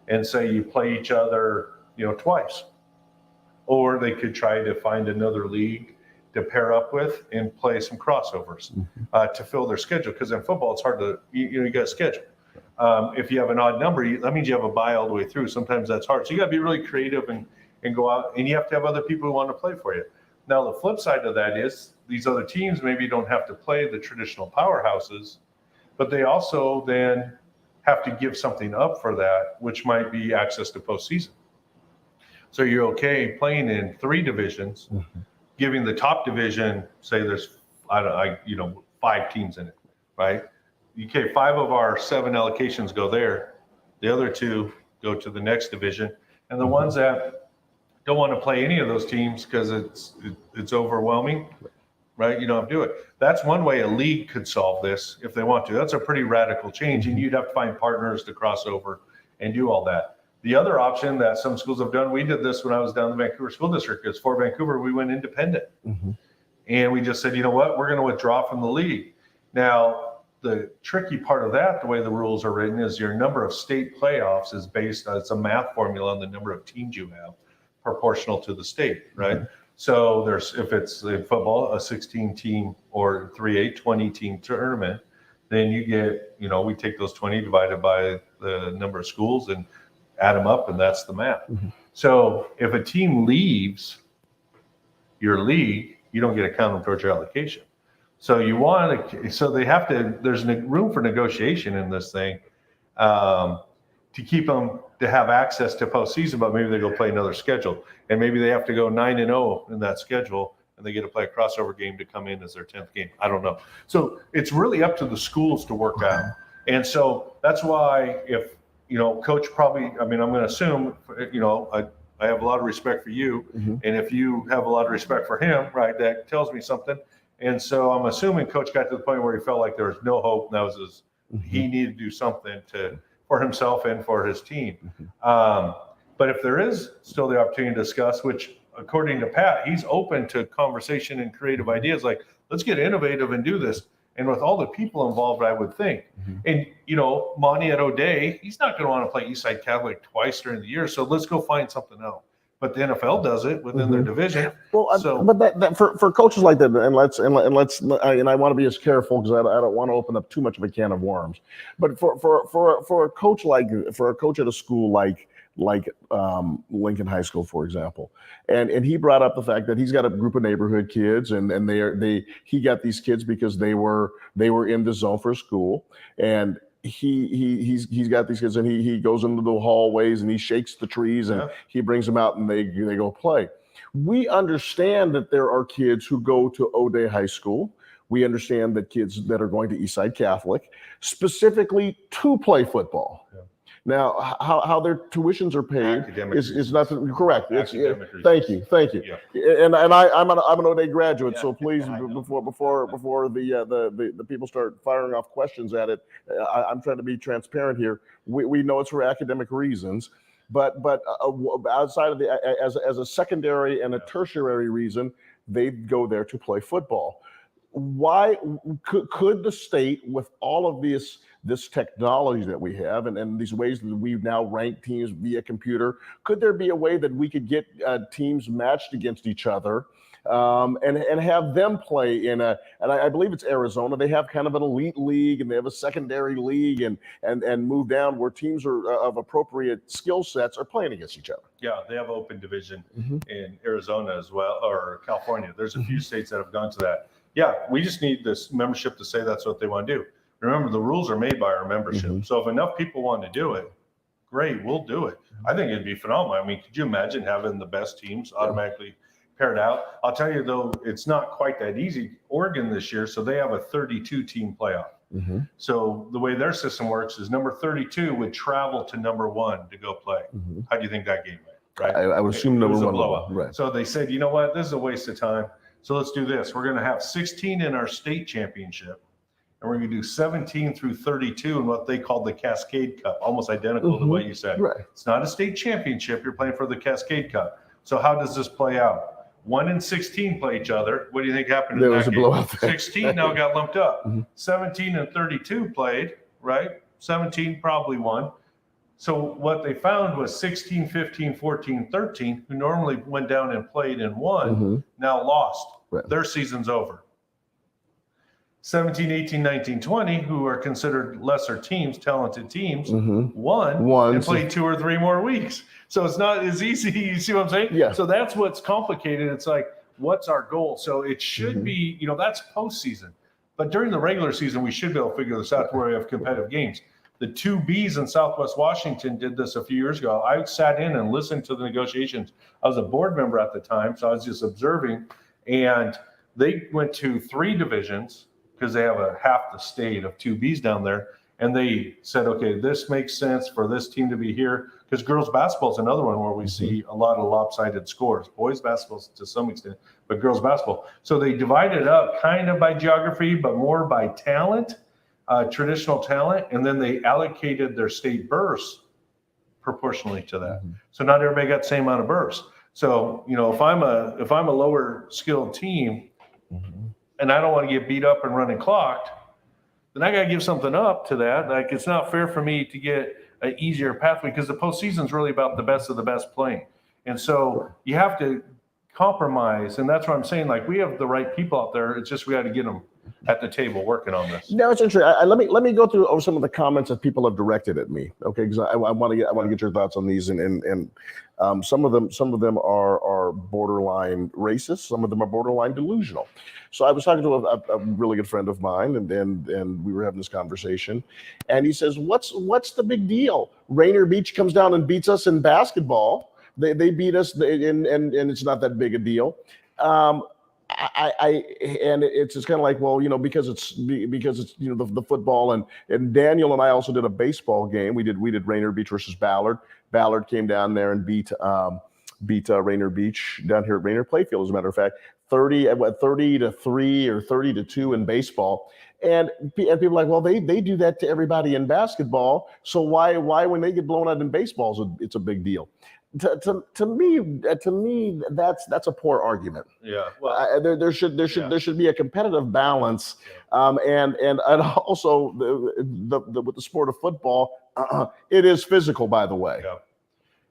and say you play each other, twice. Or they could try to find another league to pair up with and play some crossovers to fill their schedule. Because in football, it's hard to, you got a schedule. If you have an odd number, that means you have a bye all the way through. Sometimes that's hard. So you got to be really creative and go out, and you have to have other people who want to play for you. Now, the flip side of that is these other teams maybe don't have to play the traditional powerhouses, but they also then have to give something up for that, which might be access to postseason. So you're okay playing in 3 divisions, giving the top division, say there's 5 teams in it, right? Okay, 5 of our 7 allocations go there. The other 2 go to the next division, and the ones that don't want to play any of those teams because it's overwhelming, right? You don't have to do it. That's one way a league could solve this if they want to. That's a pretty radical change, and you'd have to find partners to cross over and do all that. The other option that some schools have done, we did this when I was down in the Vancouver School District, because for Vancouver, we went independent. And we just said, you know what, we're going to withdraw from the league. Now, the tricky part of that, the way the rules are written, is your number of state playoffs is based on, it's a math formula on the number of teams you have, proportional to the state, right? So if it's in football, a 16-team or 3A, 20-team tournament, then you get, we take those 20 divided by the number of schools and add them up, and that's the math. So if a team leaves your league, you don't get a count towards your allocation. So there's room for negotiation in this thing to keep them to have access to postseason, but maybe they go play another schedule. And maybe they have to go 9-0 in that schedule, and they get to play a crossover game to come in as their 10th game. I don't know. So it's really up to the schools to work out. And so that's why if, coach probably, I'm going to assume, I have a lot of respect for you. And if you have a lot of respect for him, right, that tells me something. And so I'm assuming coach got to the point where he felt like there was no hope. And that was he needed to do something for himself and for his team. But if there is still the opportunity to discuss, which according to Pat, he's open to conversation and creative ideas, like let's get innovative and do this. And with all the people involved, I would think. And, Monty at O'Day, he's not going to want to play Eastside Catholic twice during the year. So let's go find something else. But the NFL does it within their division. Well, but that for coaches like that, and I want to be as careful because I don't want to open up too much of a can of worms. But for a coach at a school like Lincoln High School, for example, and he brought up the fact that he's got a group of neighborhood kids, and he got these kids because they were in the zone for school, and he's got these kids, and he goes into the hallways and he shakes the trees and he brings them out and they go play. We understand that there are kids who go to O'Day High School. We understand that kids that are going to Eastside Catholic specifically to play football. Now, how their tuitions are paid is not correct. Thank you. And I'm an O'Day graduate, so please, before the people start firing off questions at it, I'm trying to be transparent here. We know it's for academic reasons, but outside of as a secondary and a tertiary reason, they go there to play football. Why could the state, with all of this technology that we have and these ways that we've now ranked teams via computer, could there be a way that we could get teams matched against each other and have them play and I believe it's Arizona, they have kind of an elite league and they have a secondary league and move down where teams are of appropriate skill sets are playing against each other. Yeah, they have open division in Arizona as well, or California. There's a few states that have gone to that. Yeah, we just need this membership to say that's what they want to do. Remember, the rules are made by our membership. So if enough people want to do it, great, we'll do it. I think it'd be phenomenal. I mean, could you imagine having the best teams automatically paired out? I'll tell you, though, it's not quite that easy. Oregon this year, so they have a 32-team playoff. So the way their system works is number 32 would travel to number 1 to go play. How do you think that game went? right? I would assume it was number a one. blowout. Right. So they said, you know what, this is a waste of time. So let's do this. We're going to have 16 in our state championship, and we're going to do 17 through 32 in what they call the Cascade Cup, almost identical to what you said. Right. It's not a state championship. You're playing for the Cascade Cup. So how does this play out? 1 and 16 play each other. What do you think happened? There in was that a game? blowout there. 16 now got lumped up. 17 and 32 played, right? 17 probably won. So what they found was 16, 15, 14, 13, who normally went down and played and won, now lost. Right. Their season's over. 17, 18, 19, 20, who are considered lesser teams, talented teams, won and played 2 or 3 more weeks. So it's not as easy. You see what I'm saying? Yeah. So that's what's complicated. It's like, what's our goal? So it should be, that's postseason. But during the regular season, we should be able to figure this out to where we have competitive games. The 2Bs in Southwest Washington did this a few years ago. I sat in and listened to the negotiations. I was a board member at the time, so I was just observing. And they went to 3 divisions because they have a half the state of 2Bs down there. And they said, okay, this makes sense for this team to be here. Because girls basketball is another one where we see a lot of lopsided scores. Boys basketball to some extent, but girls basketball. So they divided up kind of by geography, but more by talent, traditional talent. And then they allocated their state bursts proportionally to that. So not everybody got the same amount of bursts. So, if I'm a lower skilled team and I don't want to get beat up and running clocked, then I got to give something up to that. Like, it's not fair for me to get an easier pathway because the postseason is really about the best of the best playing. And so you have to compromise. And that's what I'm saying. Like, we have the right people out there. It's just we got to get them at the table working on this. No, it's interesting. Let me go through over some of the comments that people have directed at me. Okay, because I want to get your thoughts on these, and some of them are borderline racist. Some of them are borderline delusional. So I was talking to a really good friend of mine, and we were having this conversation, and he says, "What's the big deal? Rainier Beach comes down and beats us in basketball. They beat us, and it's not that big a deal." It's just kind of like, well, because it's the football, and Daniel and I also did a baseball game. We did Rainier Beach versus Ballard. Ballard came down there and beat Rainier Beach down here at Rainier Playfield, as a matter of fact, 30-3 or 30-2 in baseball. And people are like, well, they do that to everybody in basketball. So why when they get blown out in baseball, it's a big deal? To me, that's a poor argument. Yeah. Well, there should be a competitive balance, and also with the sport of football, it is physical, by the way.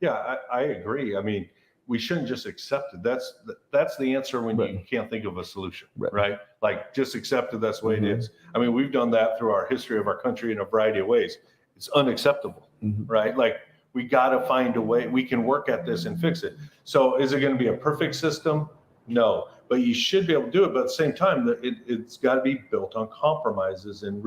Yeah, I agree. I mean, we shouldn't just accept it. That's the answer when you can't think of a solution, right? Like, just accept it. That's the way it is. I mean, we've done that through our history of our country in a variety of ways. It's unacceptable, right? Like, we got to find a way. We can work at this and fix it. So is it going to be a perfect system? No, but you should be able to do it. But at the same time, it's got to be built on compromises and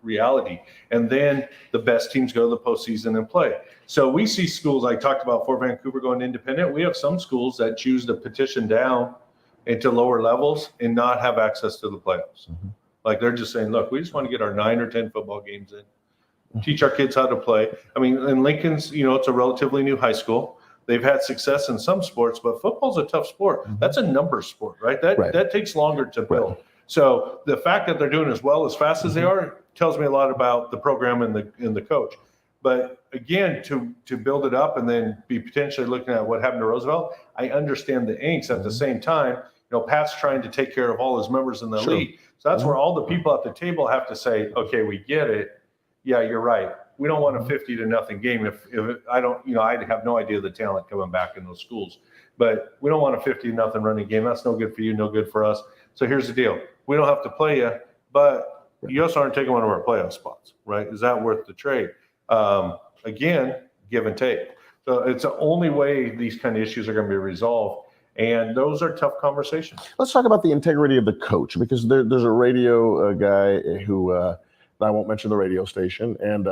reality. And then the best teams go to the postseason and play. So we see schools, I talked about Fort Vancouver going independent. We have some schools that choose to petition down into lower levels and not have access to the playoffs. Like, they're just saying, look, we just want to get our 9 or 10 football games in. Teach our kids how to play. I mean, in Lincoln's, it's a relatively new high school. They've had success in some sports, but football's a tough sport. That's a numbers sport, right? That takes longer to build. So the fact that they're doing as well as fast as they are tells me a lot about the program and the coach. But again, to build it up and then be potentially looking at what happened to Roosevelt, I understand the angst. At the same time, Pat's trying to take care of all his members in the league. So that's where all the people at the table have to say, okay, we get it. Yeah, you're right. We don't want a 50-0 game. If I don't, I have no idea the talent coming back in those schools, but we don't want a 50-0 running game. That's no good for you, no good for us. So here's the deal. We don't have to play you, but you also aren't taking one of our playoff spots, right? Is that worth the trade? Again, give and take. So it's the only way these kind of issues are going to be resolved. And those are tough conversations. Let's talk about the integrity of the coach, because there's a radio guy who, I won't mention the radio station, and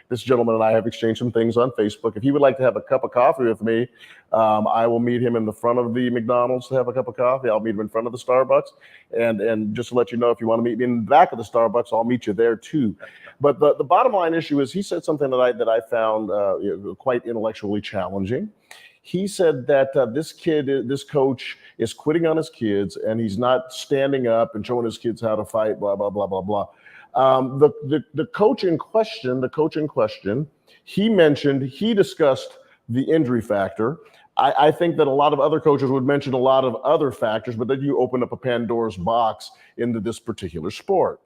this gentleman and I have exchanged some things on Facebook. If he would like to have a cup of coffee with me, I will meet him in the front of the McDonald's to have a cup of coffee. I'll meet him in front of the Starbucks, and just to let you know, if you want to meet me in the back of the Starbucks, I'll meet you there too. But the bottom line issue is, he said something that I found quite intellectually challenging. He said that this coach is quitting on his kids, and he's not standing up and showing his kids how to fight, blah, blah, blah, blah, blah. The coach in question, he discussed the injury factor. I think that a lot of other coaches would mention a lot of other factors, but then you open up a Pandora's box into this particular sport.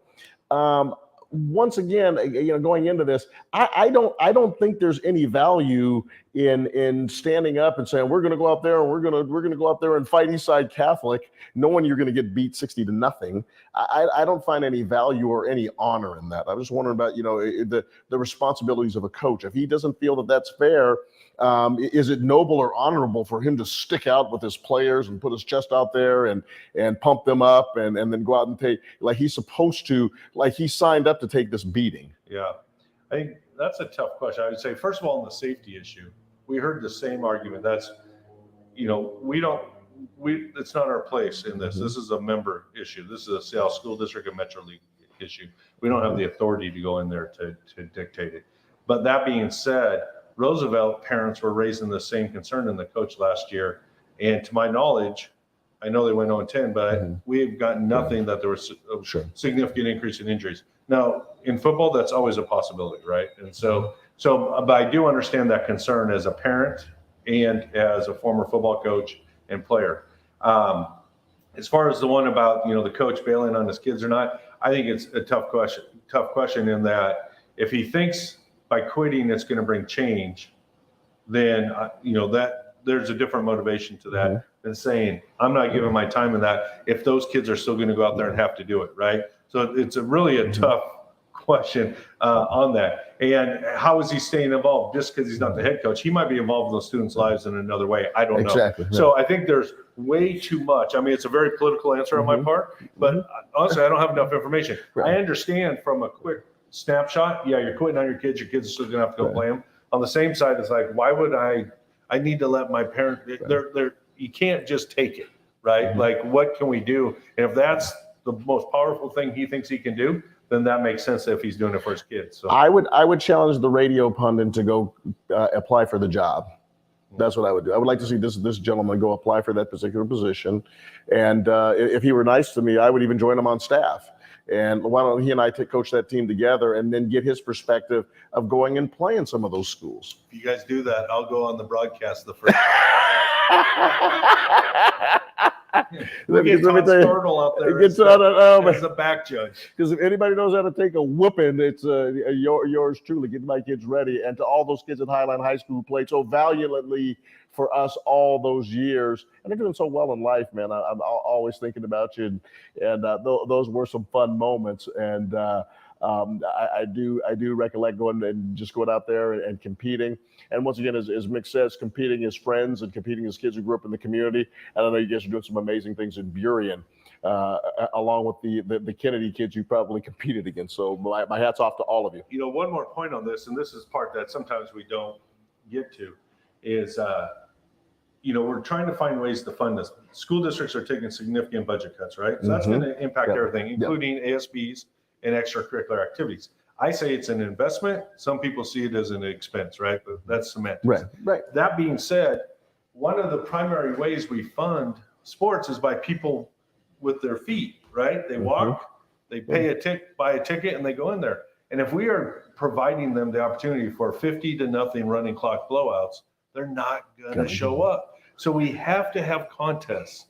Once again, going into this, I don't think there's any value in standing up and saying we're going to go out there and we're going to go out there and fight Eastside Catholic, knowing you're going to get beat 60-0. I don't find any value or any honor in that. I was just wondering about the responsibilities of a coach. If he doesn't feel that that's fair, is it noble or honorable for him to stick out with his players and put his chest out there and pump them up and then go out and take, like he's supposed to, like he signed up to take this beating? Yeah, I think that's a tough question. I would say, first of all, on the safety issue, we heard the same argument. That's, it's not our place in this. This is a member issue. This is a Seattle School District and Metro League issue. We don't have the authority to go in there to dictate it. But that being said, Roosevelt parents were raising the same concern in the coach last year. And to my knowledge, I know they went 0-10, but we've gotten nothing that there was a significant increase in injuries. Now, in football, that's always a possibility, right? And but I do understand that concern as a parent and as a former football coach and player. As far as the one about, the coach bailing on his kids or not, I think it's a tough question in that if he thinks by quitting it's going to bring change, then that there's a different motivation to that than saying I'm not giving my time in that if those kids are still going to go out there and have to do it, right? So it's really a tough question on that. And how is he staying involved? Just because he's not the head coach, he might be involved in those students' lives in another way. I don't know. Exactly. So I think there's way too much. I mean, it's a very political answer on my part, but honestly, I don't have enough information. I understand from a quick snapshot, you're quitting on your kids are still gonna have to go play them. On the same side, it's like, why would I need to let my parent, you can't just take it, right? Like, what can we do? And if that's the most powerful thing he thinks he can do, then that makes sense if he's doing it for his kids. So I would challenge the radio pundit to go apply for the job. That's what I would do. I would like to see this gentleman go apply for that particular position. And if he were nice to me, I would even join him on staff. And why don't he and I coach that team together and then get his perspective of going and playing some of those schools. If you guys do that, I'll go on the broadcast the first time. We'll get Todd Startle out there as a back judge. Because if anybody knows how to take a whooping, it's yours truly. Get my kids ready. And to all those kids at Highline High School who played so valiantly for us all those years, and they're doing so well in life, man. I'm always thinking about you, and those were some fun moments. And I do recollect going out there and competing. And once again, as Mick says, competing as friends and competing as kids who grew up in the community. And I know you guys are doing some amazing things in Burien, along with the Kennedy kids you probably competed against. So my hat's off to all of you. One more point on this, and this is part that sometimes we don't get to, is we're trying to find ways to fund this. School districts are taking significant budget cuts, right? So that's going to impact everything, including ASBs and extracurricular activities. I say it's an investment. Some people see it as an expense, right? But that's semantics. Right. That being said, one of the primary ways we fund sports is by people with their feet, right? They walk, they buy a ticket, and they go in there. And if we are providing them the opportunity for 50-0 running clock blowouts, they're not going to show up. So we have to have contests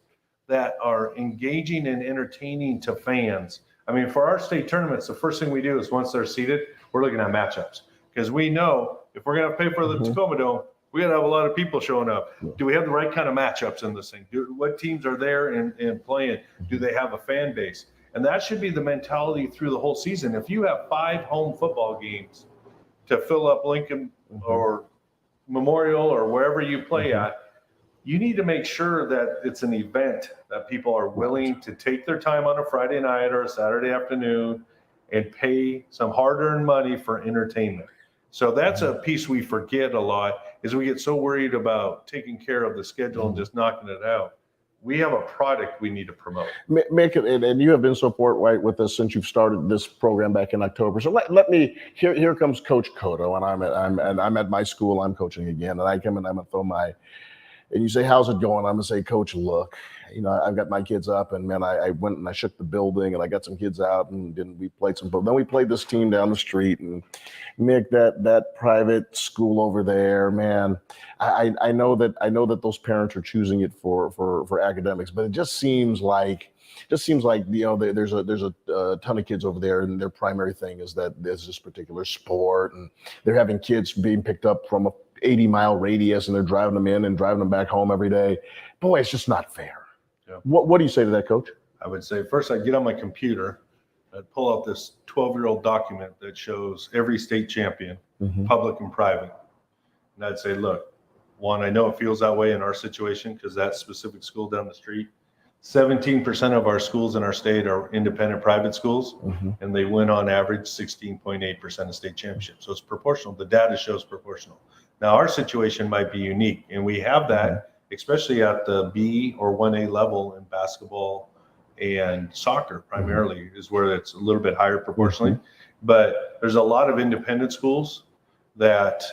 that are engaging and entertaining to fans. I mean, for our state tournaments, the first thing we do is once they're seated, we're looking at matchups. Because we know if we're going to pay for the Tacoma Dome, we got to have a lot of people showing up. Do we have the right kind of matchups in this thing? What teams are there and playing? Do they have a fan base? And that should be the mentality through the whole season. If you have 5 home football games to fill up Lincoln or Memorial or wherever you play at, you need to make sure that it's an event that people are willing to take their time on a Friday night or a Saturday afternoon and pay some hard-earned money for entertainment. So that's a piece we forget a lot, is we get so worried about taking care of the schedule and just knocking it out. We have a product we need to promote. Make it, and you have been so forthright with us since you've started this program back in October. So let me, here comes Coach Cotto, and I'm at my school, I'm coaching again, and I come and I'm gonna throw and you say, how's it going? I'm gonna say, Coach, look, I've got my kids up, and man, I went and I shook the building, and I got some kids out, and then we played then we played this team down the street, and Mick, that private school over there, man, I know that those parents are choosing it for academics, but it just seems like there's a ton of kids over there, and their primary thing is that there's this particular sport, and they're having kids being picked up from a 80-mile radius, and they're driving them in and driving them back home every day. Boy, it's just not fair. Yeah. What do you say to that, Coach? I would say first I'd get on my computer, I'd pull out this 12-year-old document that shows every state champion, public and private. And I'd say, look, Juan, I know it feels that way in our situation because that specific school down the street, 17% of our schools in our state are independent private schools, and they win on average 16.8% of state championships. So it's proportional. The data shows proportional. Now our situation might be unique, and we have that, especially at the B or 1A level in basketball and soccer primarily is where it's a little bit higher proportionally. But there's a lot of independent schools that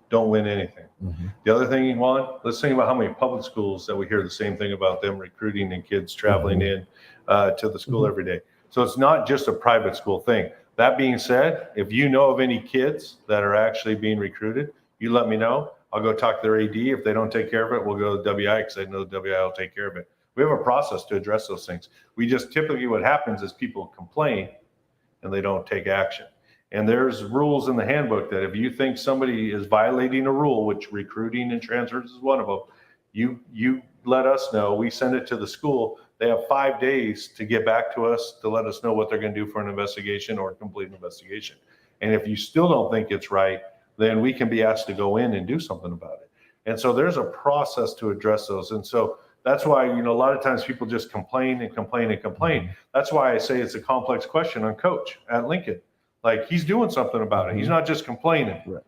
don't win anything. The other thing, Juan, let's think about how many public schools that we hear the same thing about them recruiting and kids traveling in to the school every day. So it's not just a private school thing. That being said, if you know of any kids that are actually being recruited, you let me know. I'll go talk to their AD. If they don't take care of it, we'll go to WIAA because I know the WIAA will take care of it. We have a process to address those things. We just typically what happens is people complain and they don't take action. And there's rules in the handbook that if you think somebody is violating a rule, which recruiting and transfers is one of them, you let us know. We send it to the school. They have 5 days to get back to us to let us know what they're going to do for an investigation or a complete investigation. And if you still don't think it's right, then we can be asked to go in and do something about it. And so there's a process to address those. And so that's why, a lot of times people just complain and complain and complain. That's why I say it's a complex question on Coach at Lincoln. Like, he's doing something about it. He's not just complaining. Right.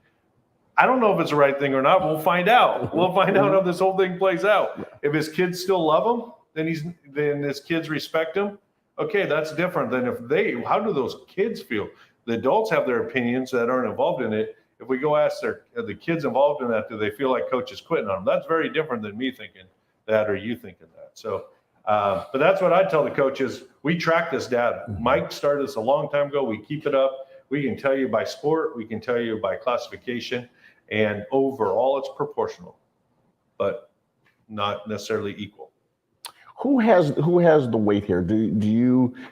I don't know if it's the right thing or not. We'll find out. We'll find out how this whole thing plays out. If his kids still love him, then his kids respect him. Okay, that's different than how do those kids feel? The adults have their opinions that aren't involved in it. If we go ask the kids involved in that, do they feel like Coach is quitting on them? That's very different than me thinking that or you thinking that. So, but that's what I tell the coaches. We track this data. Mike started this a long time ago. We keep it up. We can tell you by sport. We can tell you by classification. And overall, it's proportional, but not necessarily equal. Who has the weight here? Do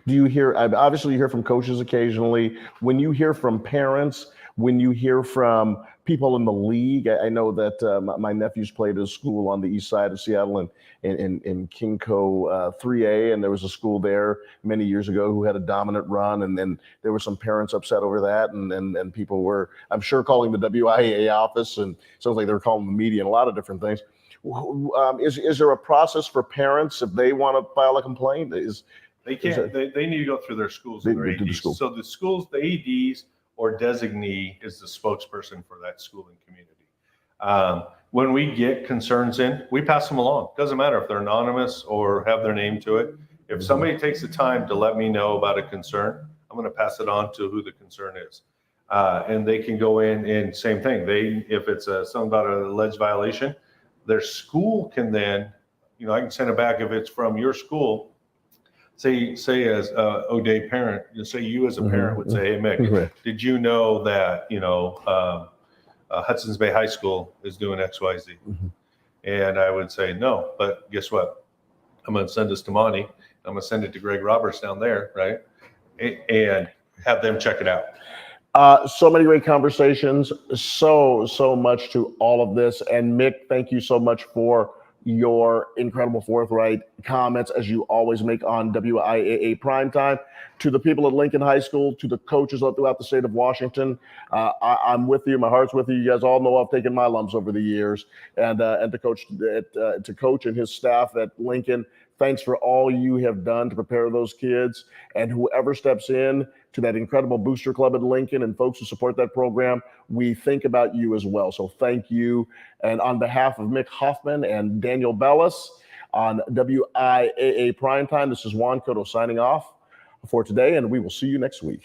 you hear? Obviously, you hear from coaches occasionally. When you hear from parents, when you hear from people in the league, I know that my nephews played at a school on the east side of Seattle in Kingco 3A, and there was a school there many years ago who had a dominant run, and then there were some parents upset over that, and people were, I'm sure, calling the WIAA office, and it sounds like they were calling the media and a lot of different things. Is there a process for parents if they want to file a complaint? They can't. They need to go through their schools and their ADs. So the schools, the ADs or designee is the spokesperson for that school and community. When we get concerns in, we pass them along. Doesn't matter if they're anonymous or have their name to it. If somebody takes the time to let me know about a concern, I'm going to pass it on to who the concern is. And they can go in and same thing. If it's something about an alleged violation, their school can then, I can send it back if it's from your school. Say as O'Day parent, say you as a parent would say, hey, Mick, did you know that, Hudson's Bay High School is doing X, Y, Z? And I would say, no, but guess what? I'm going to send this to Monty. I'm going to send it to Greg Roberts down there, right? And have them check it out. So many great conversations, so much to all of this. And Mick, thank you so much for your incredible forthright comments as you always make on WIAA Primetime. To the people at Lincoln High School, to the coaches throughout the state of Washington, I'm with you. My heart's with you. You guys all know I've taken my lumps over the years. And to Coach and his staff at Lincoln, thanks for all you have done to prepare those kids. And whoever steps in to that incredible booster club at Lincoln and folks who support that program, we think about you as well. So thank you. And on behalf of Mick Hoffman and Daniel Bellis on WIAA Primetime, this is Juan Cotto signing off for today, and we will see you next week.